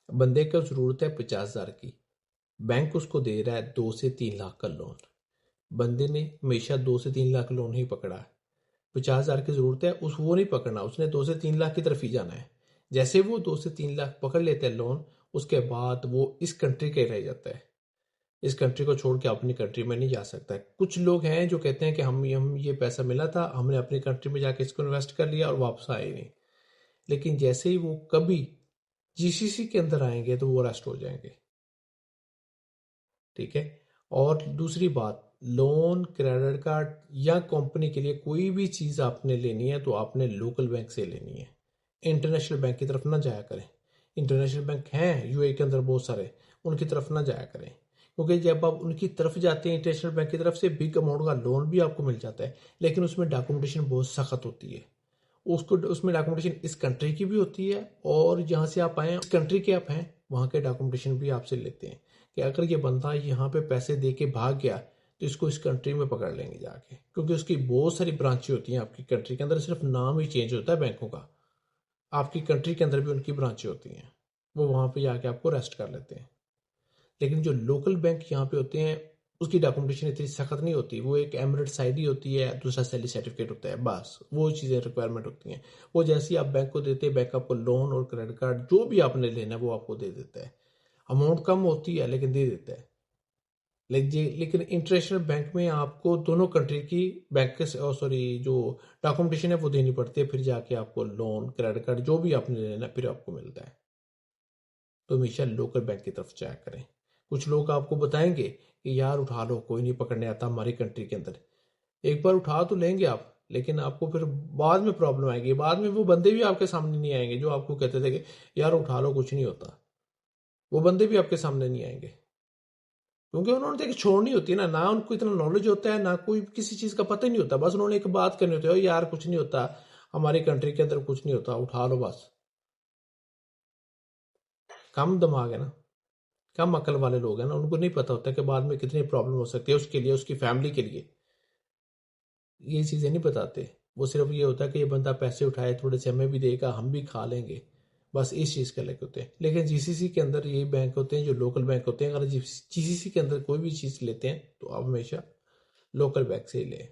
बंदे को ज़रूरत है 50,000 की, बैंक उसको दे रहा है 2 से 3 लाख का लोन। बंदे ने हमेशा 2 से 3 लाख लोन ही पकड़ा है। 50,000 की ज़रूरत है, वो नहीं पकड़ना, उसने 2 से 3 लाख की तरफ ही जाना है। जैसे वो 2 से 3 लाख पकड़ लेते हैं लोन, उसके बाद वो इस कंट्री का ही रह जाता है। इस कंट्री को छोड़ के अपनी कंट्री में नहीं जा सकता है। कुछ लोग हैं जो कहते हैं कि हम ये पैसा मिला था, हमने अपनी कंट्री में जाके इसको इन्वेस्ट कर लिया और वापस आए नहीं। लेकिन जैसे ही वो कभी जीसीसी के अंदर आएंगे तो वो अरेस्ट हो जाएंगे। ठीक है। और दूसरी बात, लोन, क्रेडिट कार्ड या कंपनी के लिए कोई भी चीज़ आपने लेनी है तो आपने लोकल बैंक से लेनी है। इंटरनेशनल बैंक की तरफ ना जाया करें। इंटरनेशनल बैंक हैं यूएई के अंदर बहुत सारे, उनकी तरफ ना जाया करें, क्योंकि जब आप उनकी तरफ जाते हैं इंटरनेशनल बैंक की तरफ से बिग अमाउंट का लोन भी आपको मिल जाता है, लेकिन उसमें डॉक्यूमेंटेशन बहुत सख्त होती है। उसको उसमें डॉक्यूमेंटेशन इस कंट्री की भी होती है और जहाँ से आप आए हैं, इस कंट्री के आप हैं, वहाँ के डॉक्यूमेंटेशन भी आपसे लेते हैं कि अगर ये बंदा यहाँ पे पैसे दे के भाग गया तो इसको इस कंट्री में पकड़ लेंगे जाके, क्योंकि उसकी बहुत सारी ब्रांचें होती हैं आपकी कंट्री के अंदर, सिर्फ नाम ही चेंज होता है बैंकों का। आपकी कंट्री के अंदर भी उनकी ब्रांचें होती हैं, वो वहाँ पे जाके आपको अरेस्ट कर लेते हैं। लेकिन जो लोकल बैंक यहाँ पे होते हैं उसकी डॉक्यूमेंटेशन इतनी सख्त नहीं होती। वो एक एमरेट्स आईडी होती है, दूसरा सैलरी सर्टिफिकेट होता है, बस वो चीज़ें रिक्वायरमेंट होती हैं। वो जैसे ही आप बैंक को देते हैं, बैंक आपको लोन और क्रेडिट कार्ड जो भी आपने लेना है वो आपको दे देता है। अमाउंट कम होती है लेकिन दे देता है। लेकिन इंटरनेशनल बैंक में आपको दोनों कंट्री की बैंक के सॉरी जो डॉक्यूमेंटेशन है वो देनी पड़ती है, फिर जाके आपको लोन, क्रेडिट कार्ड जो भी आपने लेना है फिर आपको मिलता है। तो हमेशा लोकल बैंक की तरफ जाया करें। कुछ लोग आपको बताएंगे कि यार उठा लो, कोई नहीं पकड़ने आता हमारी कंट्री के अंदर। एक बार उठा तो लेंगे आप, लेकिन आपको फिर बाद में प्रॉब्लम आएगी। बाद में वो बंदे भी आपके सामने नहीं आएंगे जो आपको कहते थे कि यार उठा लो कुछ नहीं होता। वो बंदे भी आपके सामने नहीं आएंगे, क्योंकि उन्होंने देखिए छोड़नी होती है ना, ना उनको इतना नॉलेज होता है, ना कोई किसी चीज़ का पता ही नहीं होता। बस उन्होंने एक बात करनी होती है, यार कुछ नहीं होता, हमारी कंट्री के अंदर कुछ नहीं होता, उठा लो बस। कम दिमाग है ना, कम अकल वाले लोग हैं ना, उनको नहीं पता होता कि बाद में कितनी प्रॉब्लम हो सकती है उसके लिए, उसकी फैमिली के लिए। ये चीज़ें नहीं बताते। वो सिर्फ ये होता है कि ये बंदा पैसे उठाए, थोड़े से हमें भी देगा, हम भी खा लेंगे, बस इस चीज़ के लेके होते हैं। लेकिन जीसीसी के अंदर ये बैंक होते हैं जो लोकल बैंक होते हैं। अगर जीसीसी के अंदर कोई भी चीज़ लेते हैं तो आप हमेशा लोकल बैंक से ही लें।